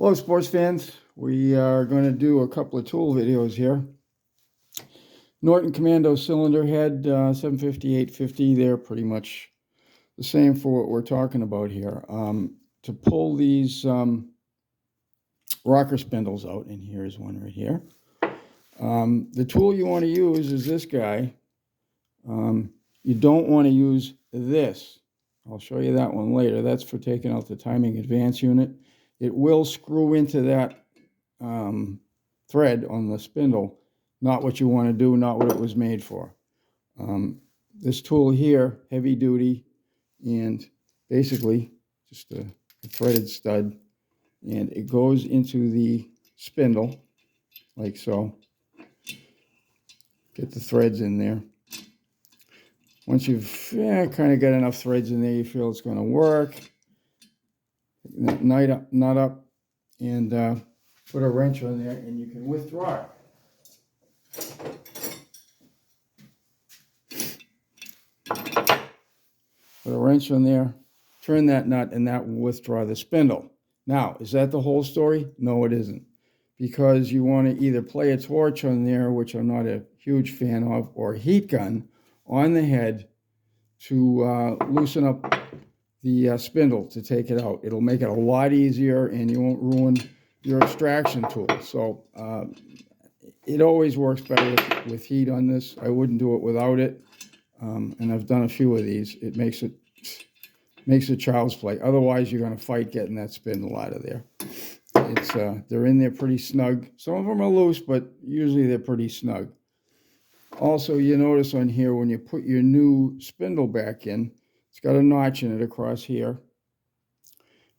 Hello, sports fans. We are going to do a couple of tool videos here. Norton Commando cylinder head, 750, 850. They're pretty much the same for what we're talking about here. To pull these rocker spindles out, and here's one right here. The tool you want to use is this guy. You don't want to use this. I'll show you that one later. That's for taking out the timing advance unit. It will screw into that thread on the spindle. Not what you want to do, not what it was made for. This tool here, heavy duty, and basically just a threaded stud, and it goes into the spindle like so. Get the threads in there. Once you've kind of got enough threads in there, you feel it's going to work. Knot up, and put a wrench on there, and you can withdraw it. Put a wrench on there, turn that nut, and that will withdraw the spindle. Now, is that the whole story? No, it isn't. Because you want to either play a torch on there, which I'm not a huge fan of, or a heat gun on the head to loosen up the spindle to take it out. It'll make it a lot easier, and you won't ruin your extraction tool. So it always works better with heat on this. I wouldn't do it without it, and I've done a few of these. It makes it child's play. Otherwise, you're going to fight getting that spindle out of there. They're in there pretty snug. Some of them are loose, but usually they're pretty snug. Also, you notice on here when you put your new spindle back in, it's got a notch in it across here.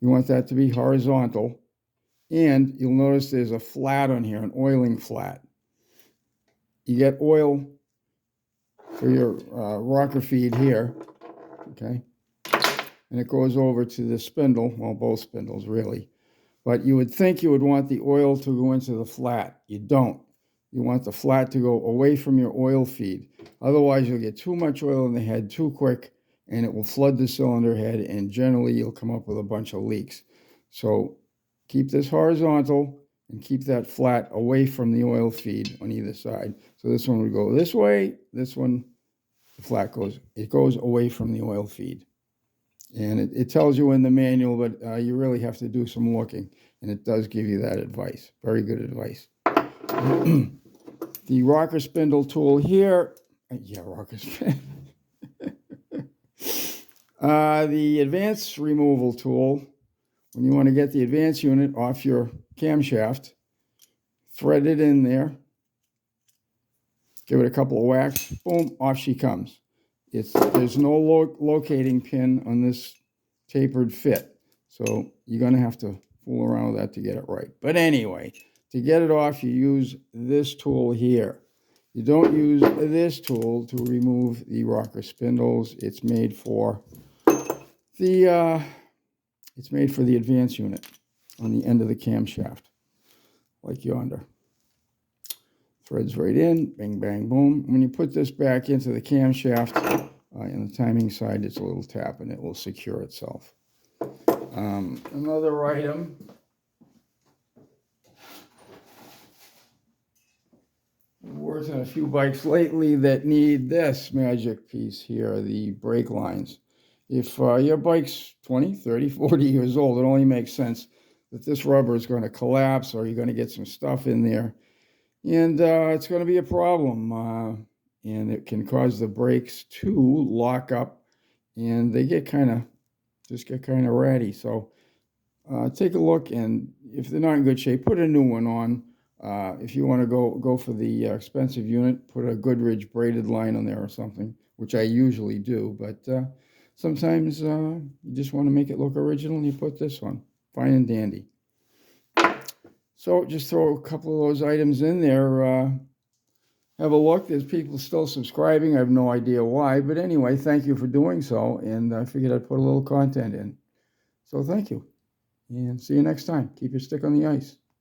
You want that to be horizontal. And you'll notice there's a flat on here, an oiling flat. You get oil for your rocker feed here, okay? And it goes over to the spindle, well, both spindles really. But you would think you would want the oil to go into the flat. You don't. You want the flat to go away from your oil feed. Otherwise, you'll get too much oil in the head too quick, and it will flood the cylinder head, and generally you'll come up with a bunch of leaks. So keep this horizontal and keep that flat away from the oil feed on either side. So this one would go this way, this one, the flat goes away from the oil feed. And it tells you in the manual, but you really have to do some looking, and it does give you that advice. Very good advice. The rocker spindle tool here, rocker spindle. The advance removal tool, when you want to get the advance unit off your camshaft, thread it in there, give it a couple of whacks, boom, off she comes. There's no locating pin on this tapered fit, so you're going to have to fool around with that to get it right. But anyway, to get it off, you use this tool here. You don't use this tool to remove the rocker spindles. It's made for the advance unit on the end of the camshaft, like yonder. Threads right in, bang, bang, boom. When you put this back into the camshaft, on the timing side, it's a little tap, and it will secure itself. Another item. I've worked on a few bikes lately that need this magic piece here, the brake lines. If your bike's 20, 30, 40 years old, it only makes sense that this rubber is going to collapse, or you're going to get some stuff in there. And it's going to be a problem, and it can cause the brakes to lock up, and they get kind of ratty. So take a look, and if they're not in good shape, put a new one on. If you want to go for the expensive unit, put a Goodrich braided line on there or something, which I usually do. But sometimes you just want to make it look original, and you put this on. Fine and dandy. So just throw a couple of those items in there. Have a look. There's people still subscribing. I have no idea why. But anyway, thank you for doing so. And I figured I'd put a little content in. So thank you. And see you next time. Keep your stick on the ice.